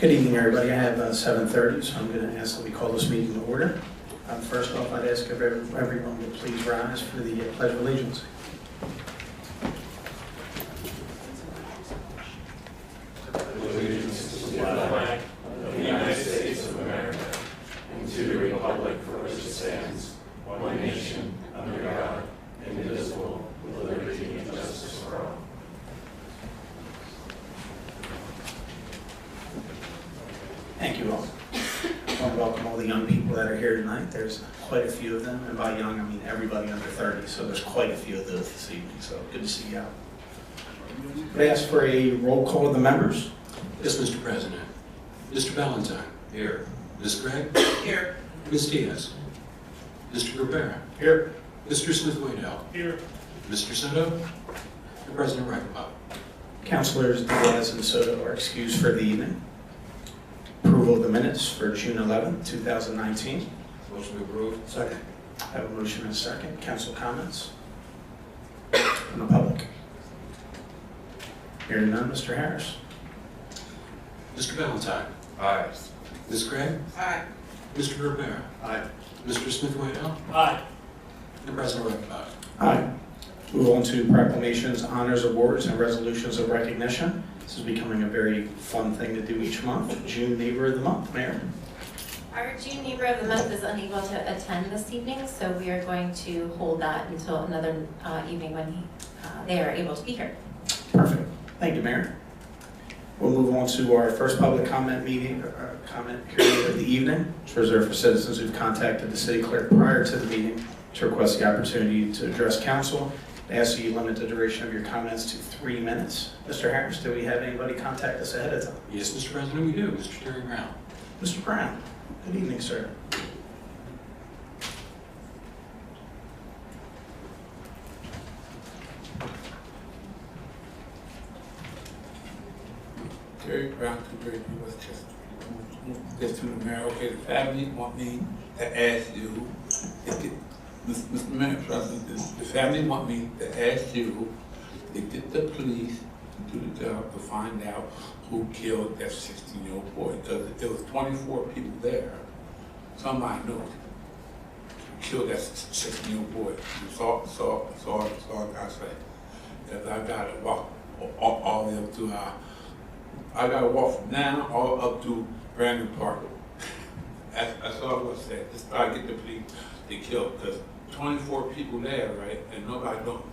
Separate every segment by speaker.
Speaker 1: Good evening, everybody. I have 7:30, so I'm going to ask that we call this meeting to order. First off, I'd ask if everyone would please rise for the Pledge of Allegiance.
Speaker 2: Allegiance to the flag of the United States of America and to the republic for which it stands, one nation, under God, indivisible, with liberty and justice for all.
Speaker 1: Thank you all. I want to welcome all the young people that are here tonight. There's quite a few of them, and by young, I mean everybody under 30, so there's quite a few of those this evening, so good to see you out. I ask for a roll call of the members.
Speaker 3: Yes, Mr. President. Mr. Valentine.
Speaker 2: Here.
Speaker 3: Ms. Gregg.
Speaker 1: Here.
Speaker 3: Ms. Diaz. Mr. Rivera.
Speaker 1: Here.
Speaker 3: Mr. Smith-Waddell.
Speaker 1: Here.
Speaker 3: Mr. Soto. And President Reichenbach.
Speaker 1: Councilors Diaz and Soto are excused for the evening. Approval of the minutes for June 11, 2019.
Speaker 3: Motion approved.
Speaker 1: Second. I have a motion and a second. Council comments from the public. Hearing none, Mr. Harris.
Speaker 3: Mr. Valentine.
Speaker 2: Aye.
Speaker 3: Ms. Gregg.
Speaker 1: Aye.
Speaker 3: Mr. Rivera.
Speaker 1: Aye.
Speaker 3: Mr. Smith-Waddell.
Speaker 1: Aye.
Speaker 3: And President Reichenbach.
Speaker 1: Aye. Move on to proclamations, honors, awards, and resolutions of recognition. This is becoming a very fun thing to do each month. June Neighbor of the Month, Mayor.
Speaker 4: Our June Neighbor of the Month is unable to attend this evening, so we are going to hold that until another evening when they are able to be here.
Speaker 1: Perfect. Thank you, Mayor. We'll move on to our first public comment comment period of the evening. It's reserved for citizens who've contacted the city clerk prior to the meeting to request the opportunity to address council. I ask you limit the duration of your comments to 3 minutes. Mr. Harris, do we have anybody contact us ahead of time?
Speaker 3: Yes, Mr. President, we do. Mr. Terry Brown.
Speaker 1: Mr. Brown, good evening, sir.
Speaker 5: Terry Brown, 230 West Chester. Just to the mayor, okay, the family want me to ask you, Mr. Mayor, President, the family want me to ask you to get the police to do the job to find out who killed that 16-year-old boy, because there was 24 people there. Somebody knows who killed that 16-year-old boy. Saw I say. Because I got to walk all the way up to I got to walk from now all up to Brandon Park. That's all I was saying. Just try to get the police to kill, because 24 people there, right, and nobody knows.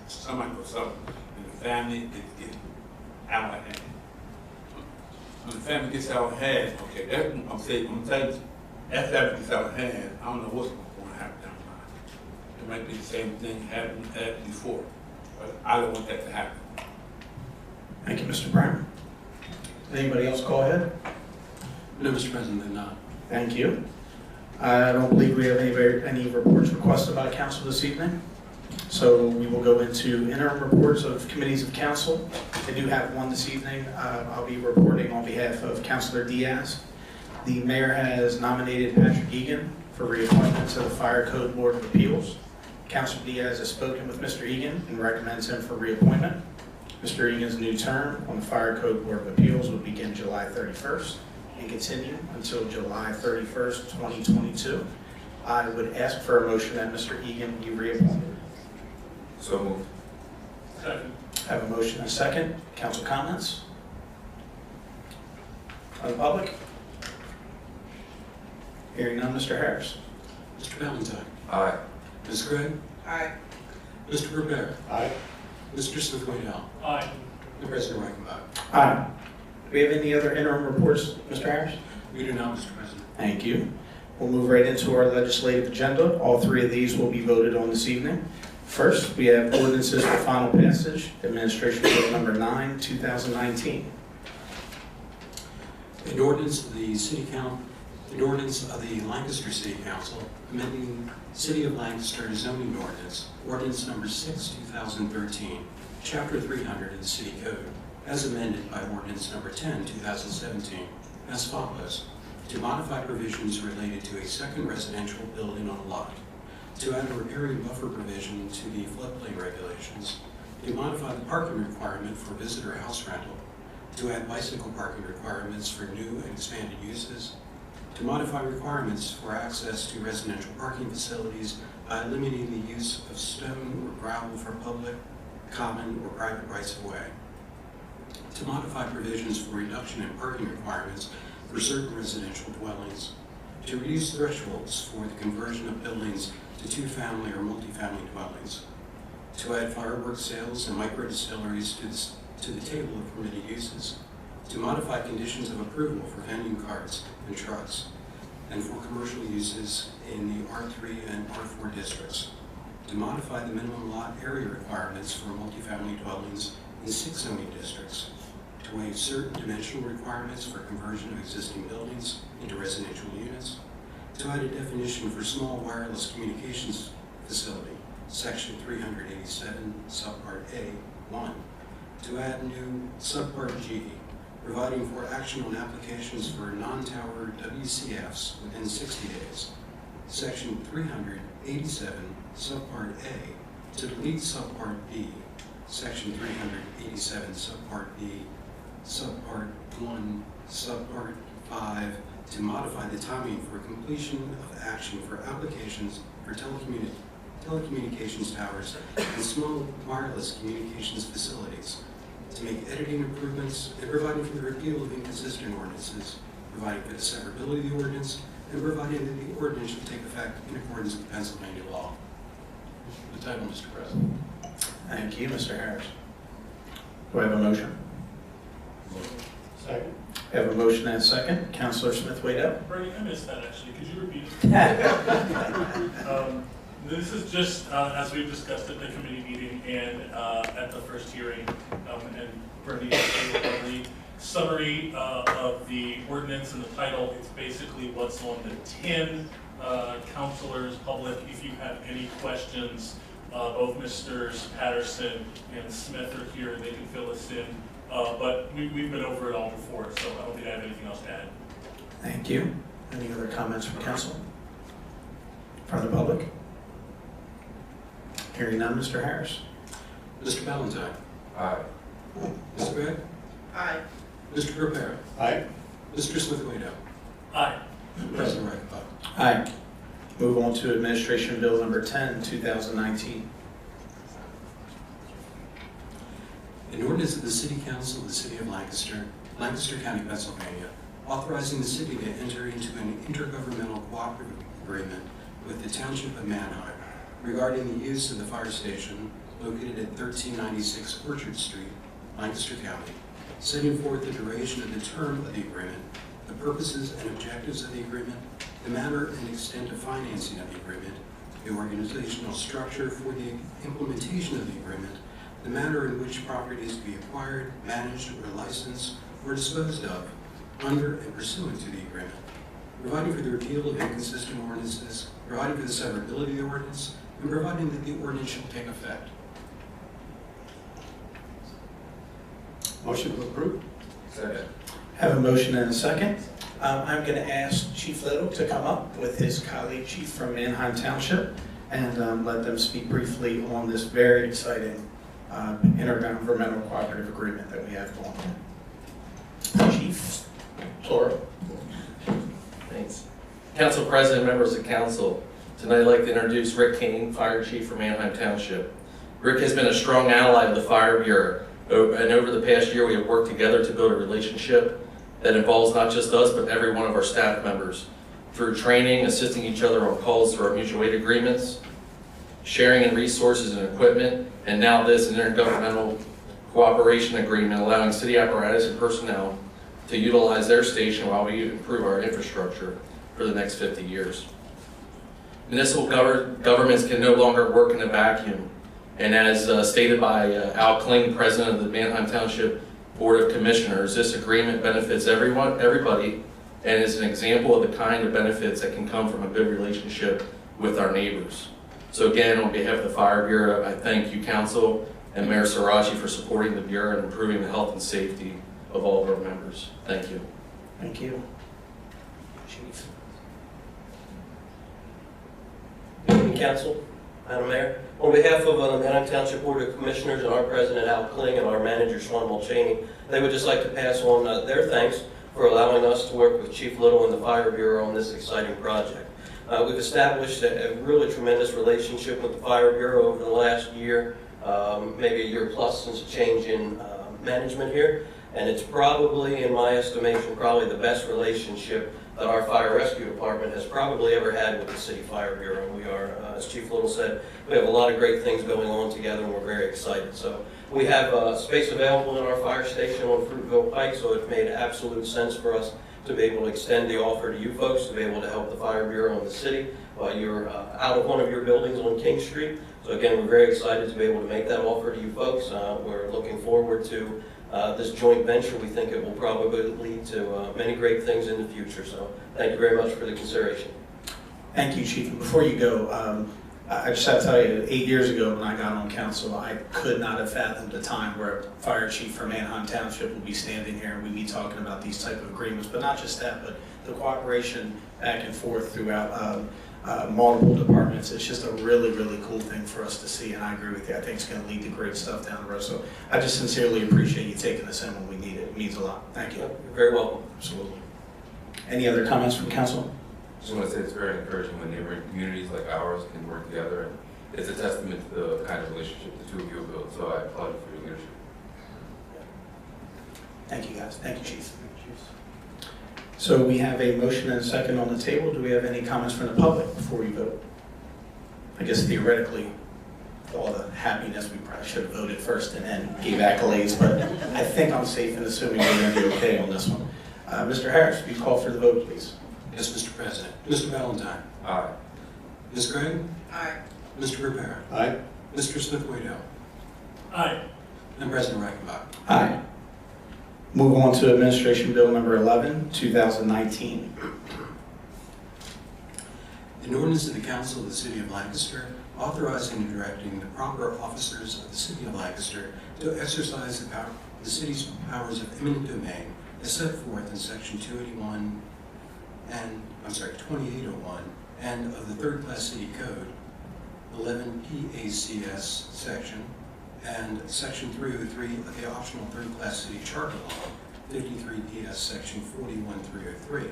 Speaker 5: Somebody knows something, and the family is getting out of hand. When the family gets out of hand, okay, that's I'm saying, that family gets out of hand, I don't know what's going to happen down the line. It might be the same thing happened before, but I don't want that to happen.
Speaker 1: Thank you, Mr. Brown. Anybody else call ahead?
Speaker 3: No, Mr. President, they're not.
Speaker 1: Thank you. I don't believe we have any reports requested by council this evening. So we will go into interim reports of committees of council. I do have one this evening. I'll be reporting on behalf of Councilor Diaz. The mayor has nominated Patrick Egan for reappointment to the Fire Code Board of Appeals. Councilor Diaz has spoken with Mr. Egan and recommends him for reappointment. Mr. Egan's new term on the Fire Code Board of Appeals will begin July 31st and continue until July 31st, 2022. I would ask for a motion that Mr. Egan be reappointed.
Speaker 2: So moved.
Speaker 1: Second. I have a motion and a second. Council comments? From the public? Hearing none, Mr. Harris.
Speaker 3: Mr. Valentine.
Speaker 2: Aye.
Speaker 3: Ms. Gregg.
Speaker 4: Aye.
Speaker 3: Mr. Rivera.
Speaker 1: Aye.
Speaker 3: Mr. Smith-Waddell.
Speaker 1: Aye.
Speaker 3: And President Reichenbach.
Speaker 1: Aye. Do we have any other interim reports, Mr. Harris?
Speaker 3: We do not, Mr. President.
Speaker 1: Thank you. We'll move right into our legislative agenda. All three of these will be voted on this evening. First, we have ordinances for final passage. Administration Bill number 9, 2019.
Speaker 3: An ordinance of the Lancaster City Council amending City of Lancaster zoning ordinance number 6, 2013, Chapter 300 of the City Code, as amended by ordinance number 10, 2017, as follows: to modify provisions related to a second residential building on a lot, to add a riparian buffer provision to the floodplain regulations, to modify the parking requirement for visitor house rental, to add bicycle parking requirements for new and expanded uses, to modify requirements for access to residential parking facilities by limiting the use of stone or gravel for public, common, or private rights-of-way, to modify provisions for reduction in parking requirements for certain residential dwellings, to reduce thresholds for the conversion of buildings to two-family or multifamily dwellings, to add fireworks sales and micro-distilleries to the table of permitted uses, to modify conditions of approval for vending carts and trucks, and for commercial uses in the R3 and R4 districts, to modify the minimum lot area requirements for multifamily dwellings in 6 zoning districts, to waive certain dimensional requirements for conversion of existing buildings into residential units, to add a definition for small wireless communications facility, section 387, subpart A1, to add new subpart G, providing for action on applications for non-tower WCFs within 60 days, section 387, subpart A, to delete subpart B, section 387, subpart B, subpart 1, subpart 5, to modify the timing for completion of action for applications for telecommunications towers and small wireless communications facilities, to make editing improvements and providing for the repeal of inconsistent ordinances, providing for the severability of the ordinance, and providing that the ordinance shall take effect in accordance with Pennsylvania law. The title, Mr. President.
Speaker 1: Thank you, Mr. Harris. Do I have a motion?
Speaker 2: Second.
Speaker 1: I have a motion and a second. Councilor Smith-Waddell.
Speaker 6: Bernie, I missed that actually. Could you repeat it? This is just, as we've discussed at the committee meeting and at the first hearing, and Bernie gave a lovely summary of the ordinance and the title. It's basically what's on the tin. Councilors, public, if you have any questions, both Misters Patterson and Smith are here. They can fill us in. But we've been over it all before, so I don't think I have anything else to add.
Speaker 1: Thank you. Any other comments from council? From the public? Hearing none, Mr. Harris.
Speaker 3: Mr. Valentine.
Speaker 2: Aye.
Speaker 3: Mr. Gregg.
Speaker 4: Aye.
Speaker 3: Mr. Reparo.
Speaker 2: Aye.
Speaker 3: Mr. Smith-Waddell.
Speaker 6: Aye.
Speaker 3: President Reichenbach.
Speaker 1: Aye. Move on to Administration Bill number 10, 2019.
Speaker 3: An ordinance of the City Council of the City of Lancaster, Lancaster County, Pennsylvania, authorizing the city to enter into an intergovernmental cooperative agreement with the Township of Manheim regarding the use of the fire station located at 1396 Orchard Street, Lancaster County, setting forth the duration of the term of the agreement, the purposes and objectives of the agreement, the manner and extent of financing of the agreement, the organizational structure for the implementation of the agreement, the manner in which property is to be acquired, managed, or licensed, or disposed of under and pursuant to the agreement, providing for the repeal of inconsistent ordinances, providing for the severability of the ordinance, and providing that the ordinance shall take effect.
Speaker 2: Motion to approve. Second.
Speaker 1: Have a motion and a second. I'm going to ask Chief Little to come up with his colleague Chief from Manheim Township and let them speak briefly on this very exciting intergovernmental cooperative agreement that we have going on. Chief, Laura.
Speaker 7: Thanks. Council President, members of council, tonight I'd like to introduce Rick Kane, Fire Chief from Manheim Township. Rick has been a strong ally of the Fire Bureau, and over the past year we have worked together to build a relationship that involves not just us but every one of our staff members through training, assisting each other on calls through our mutual aid agreements, sharing in resources and equipment, and now this intergovernmental cooperation agreement allowing city apparatus and personnel to utilize their station while we improve our infrastructure for the next 50 years. Municipal governments can no longer work in a vacuum, and as stated by Al Kling, President of the Manheim Township Board of Commissioners, this agreement benefits everybody, and is an example of the kind of benefits that can come from a good relationship with our neighbors. So again, on behalf of the Fire Bureau, I thank you, Council, and Mayor Sirachi for supporting the Bureau and improving the health and safety of all of our members. Thank you.
Speaker 1: Thank you. Chief.
Speaker 8: Good evening, Council. Madam Mayor, on behalf of the Manheim Township Board of Commissioners and our President Al Kling and our Manager Sean Mulchaney, they would just like to pass on their thanks for allowing us to work with Chief Little and the Fire Bureau on this exciting project. We've established a really tremendous relationship with the Fire Bureau over the last year, maybe a year plus since a change in management here, and it's probably, in my estimation, probably the best relationship that our fire rescue department has probably ever had with the City Fire Bureau. We are, as Chief Little said, we have a lot of great things going on together and we're very excited. So we have space available in our fire station on Fruitville Pike, so it made absolute sense for us to be able to extend the offer to you folks, to be able to help the Fire Bureau in the city while you're out of one of your buildings on King Street. So again, we're very excited to be able to make that offer to you folks. We're looking forward to this joint venture. We think it will probably lead to many great things in the future. So thank you very much for the consideration.
Speaker 1: Thank you, Chief. And before you go, I just have to tell you, 8 years ago when I got on council, I could not have fathomed a time where a fire chief from Manheim Township would be standing here and we'd be talking about these type of agreements. But not just that, but the cooperation back and forth throughout multiple departments. It's just a really, really cool thing for us to see, and I agree with you. I think it's going to lead to great stuff down the road. So I just sincerely appreciate you taking us in when we need it. It means a lot. Thank you.
Speaker 8: You're very welcome.
Speaker 1: Absolutely. Any other comments from council?
Speaker 9: I just want to say it's very encouraging when neighboring communities like ours can work together, and it's a testament to the kind of relationship the two of you have built. So I applaud you for your leadership.
Speaker 1: Thank you, guys. Thank you, Chief. So we have a motion and a second on the table. Do we have any comments from the public before we vote? I guess theoretically, with all the happiness, we probably should have voted first and then gave accolades, but I think I'm safe in assuming we're going to be okay on this one. Mr. Harris, will you call for the vote, please?
Speaker 3: Yes, Mr. President. Mr. Valentine.
Speaker 9: Aye.
Speaker 3: Ms. Gregg.
Speaker 4: Aye.
Speaker 3: Mr. Rivera.
Speaker 5: Aye.
Speaker 3: Mr. Smith-Waddell.
Speaker 6: Aye.
Speaker 3: And President Reichenbach.
Speaker 1: Aye. Move on to Administration Bill Number 11, 2019.
Speaker 3: An ordinance of the Council of the City of Lancaster authorizing and directing the proper officers of the City of Lancaster to exercise the city's powers of eminent domain as set forth in Section 2801 and of the Third Class City Code, 11 PACS section, and Section 303 of the optional Third Class City Charter Law, 53 PS Section 41303,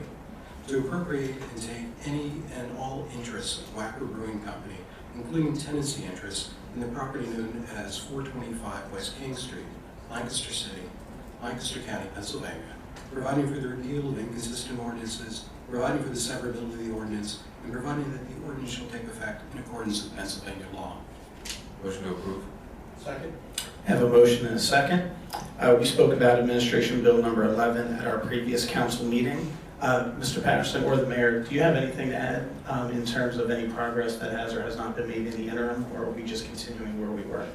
Speaker 3: to appropriate and take any and all interests of Wacker Brewing Company, including tenancy interests in the property known as 425 West King Street, Lancaster City, Lancaster County, Pennsylvania, providing for the repeal of inconsistent ordinances, providing for the severability of the ordinance, and providing that the ordinance shall take effect in accordance with Pennsylvania law.
Speaker 9: Motion to approve.
Speaker 5: Second.
Speaker 1: Have a motion and a second. We spoke about Administration Bill Number 11 at our previous council meeting. Mr. Patterson or the mayor, do you have anything to add in terms of any progress that has or has not been made in the interim, or are we just continuing where we were?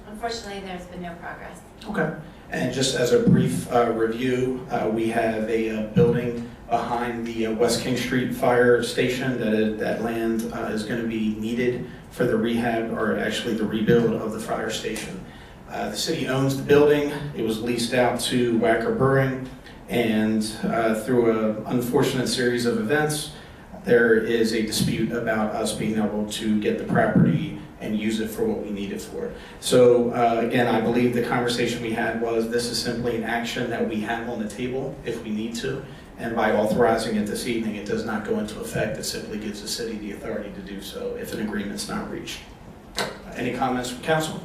Speaker 4: Unfortunately, there's been no progress.
Speaker 1: Okay. And just as a brief review, we have a building behind the West King Street Fire Station that land is going to be needed for the rehab, or actually the rebuild of the fire station. The city owns the building. It was leased out to Wacker Brewing, and through an unfortunate series of events, there is a dispute about us being able to get the property and use it for what we need it for. So again, I believe the conversation we had was this is simply an action that we have on the table if we need to, and by authorizing it this evening, it does not go into effect. It simply gives the city the authority to do so if an agreement's not reached. Any comments from council?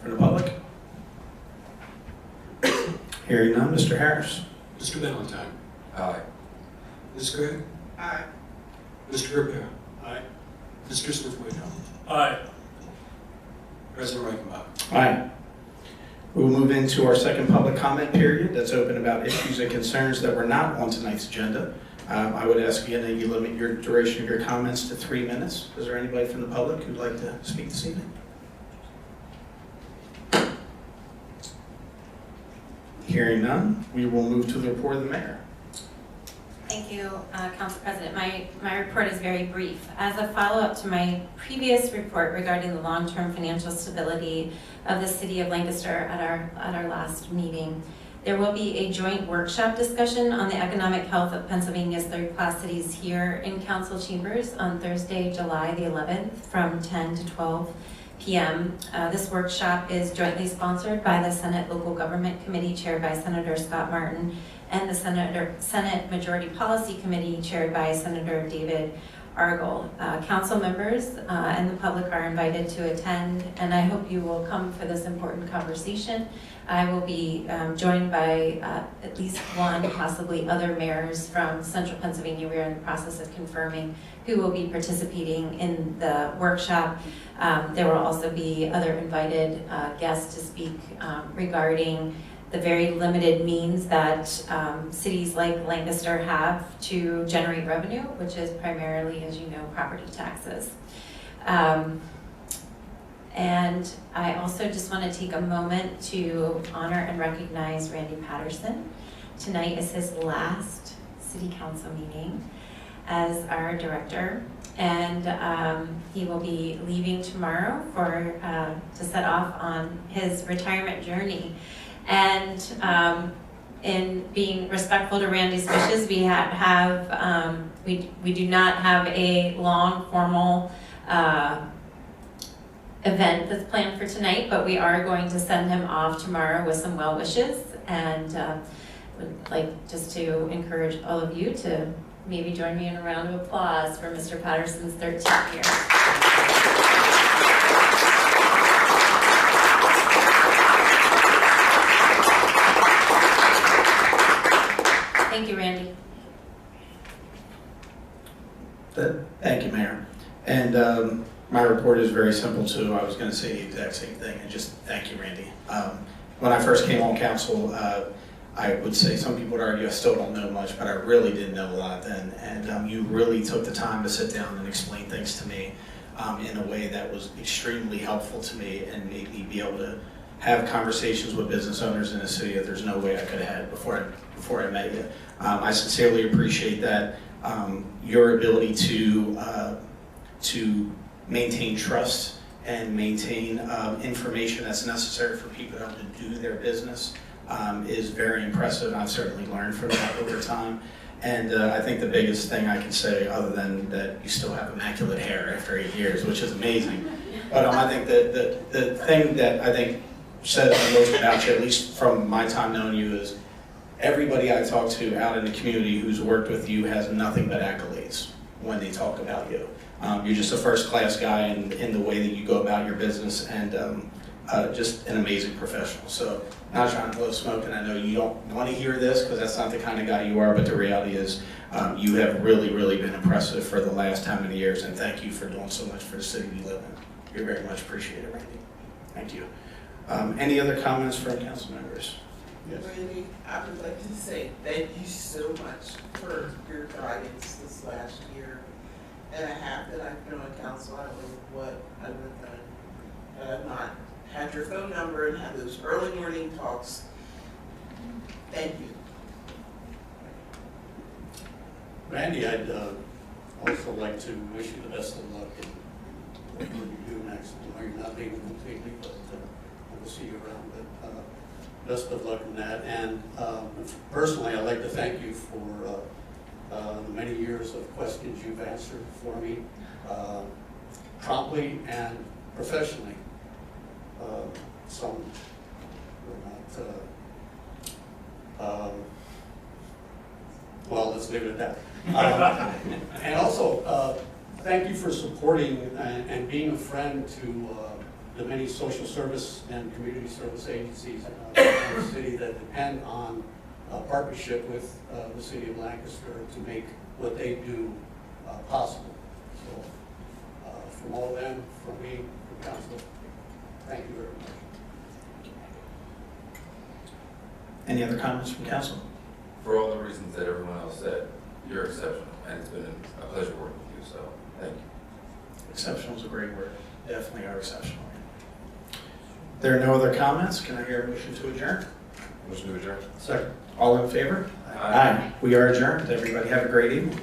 Speaker 1: From the public? Hearing none, Mr. Harris.
Speaker 3: Mr. Valentine.
Speaker 9: Aye.
Speaker 3: Ms. Gregg.
Speaker 5: Aye.
Speaker 3: Mr. Rivera.
Speaker 5: Aye.
Speaker 3: Mr. Smith-Waddell.
Speaker 6: Aye.
Speaker 3: President Reichenbach.
Speaker 1: Aye. We will move into our second public comment period that's open about issues and concerns that were not on tonight's agenda. I would ask again that you limit your duration of your comments to 3 minutes. Is there anybody from the public who'd like to speak this evening? Hearing none, we will move to the report of the mayor.
Speaker 4: Thank you, Council President. My report is very brief. As a follow-up to my previous report regarding the long-term financial stability of the City of Lancaster at our last meeting, There will be a joint workshop discussion on the economic health of Pennsylvania's third-class cities here in council chambers on Thursday, July the 11th from 10 to 12 p.m. This workshop is jointly sponsored by the Senate Local Government Committee chaired by Senator Scott Martin and the Senate Majority Policy Committee chaired by Senator David Argyle. Council members and the public are invited to attend, and I hope you will come for this important conversation. I will be joined by at least one, possibly other mayors from Central Pennsylvania. We are in the process of confirming who will be participating in the workshop. There will also be other invited guests to speak regarding the very limited means that cities like Lancaster have to generate revenue, which is primarily, as you know, property taxes. And I also just want to take a moment to honor and recognize Randy Patterson. Tonight is his last city council meeting as our director, and he will be leaving tomorrow to set off on his retirement journey. And in being respectful to Randy's wishes, we we do not have a long formal event that's planned for tonight, but we are going to send him off tomorrow with some well wishes, and would like just to encourage all of you to maybe join me in a round of applause for Mr. Patterson's 13th year. Thank you, Randy.
Speaker 1: Thank you, Mayor. And my report is very simple too. I was going to say the exact same thing, and just thank you, Randy. When I first came on council, I would say some people would argue I still don't know much, but I really didn't know a lot then. And you really took the time to sit down and explain things to me in a way that was extremely helpful to me and made me be able to have conversations with business owners in the city that there's no way I could have had before I met you. I sincerely appreciate that. Your ability to maintain trust and maintain information that's necessary for people to do their business is very impressive. I've certainly learned from that over time. And I think the biggest thing I can say, other than that you still have immaculate hair after 8 years, which is amazing. But I think that the thing that I think says the most about you, at least from my time knowing you, is everybody I talk to out in the community who's worked with you has nothing but accolades when they talk about you. You're just a first-class guy in the way that you go about your business, and just an amazing professional. So, not trying to blow smoke, and I know you don't want to hear this because that's not the kind of guy you are, but the reality is you have really, really been impressive for the last how many years, and thank you for doing so much for the city we live in. You're very much appreciated, Randy. Thank you. Any other comments from council members? Yes.
Speaker 10: Randy, I would like to say thank you so much for your guidance this last year and a half that I've been on council. I don't know what I would have done had I not had your phone number and had those early morning talks. Thank you.
Speaker 11: Randy, I'd also like to wish you the best of luck in what you do next. I know you're not leaving completely, but we'll see you around. But best of luck in that. And personally, I'd like to thank you for the many years of questions you've answered for me, promptly and professionally. Some were not, well, let's leave it at that. And also, thank you for supporting and being a friend to the many social service and community service agencies in the city that depend on partnership with the city of Lancaster to make what they do possible. So from all of them, from me, from council, thank you very much.
Speaker 1: Any other comments from council?
Speaker 9: For all the reasons that everyone else said, you're exceptional, and it's been a pleasure working with you, so thank you.
Speaker 1: Exceptional is a great word. Definitely are exceptional. There are no other comments. Can I hear a motion to adjourn?
Speaker 9: Motion to adjourn.
Speaker 1: Second. All in favor?
Speaker 9: Aye.
Speaker 1: We are adjourned. Everybody have a great evening.